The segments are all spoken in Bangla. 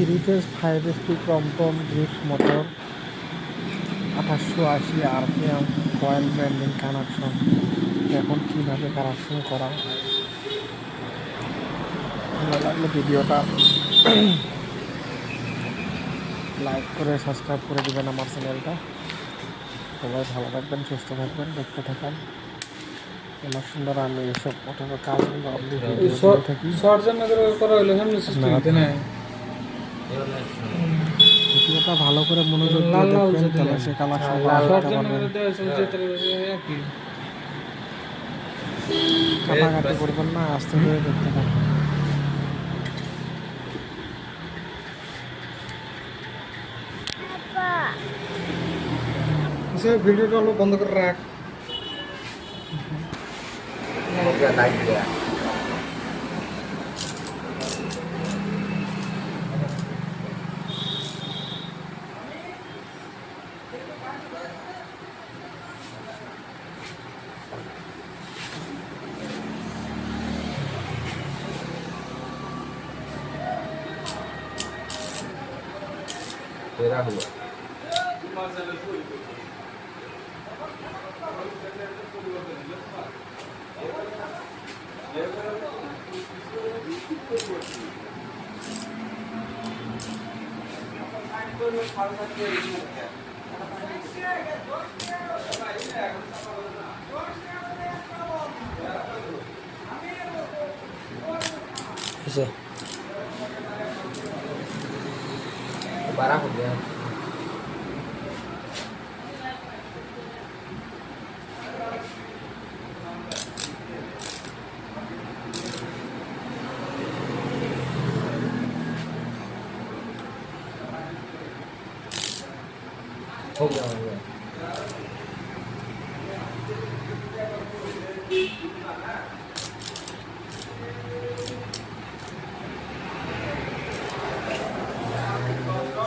Three phase 5 HP Crompton drift motor, 2880 RPM, coil banding connection. এখন কীভাবে কানেকশন করা হয়, ভালো লাগলে ভিডিওটা লাইক করে সাবস্ক্রাইব করে দেবেন আমার চ্যানেলটা। সবাই ভালো থাকবেন, সুস্থ থাকবেন, দেখতে থাকেন। আমার সুন্দর আমি এসব মোটরের কাজগুলো আপনি ভিডিও দিয়ে থাকি। ভিডিওটা ভালো করে মনোযোগ দিয়ে দেখবেন, তাহলে সে কানেকশন কাটাকাটি করবেন না, আস্তে ধরে দেখতে থাকবেন। ভিডিওটা হলো বন্ধ করে রাখ। तेरा हुआ बारह हो गया। हो गया हो गया।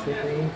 Sitting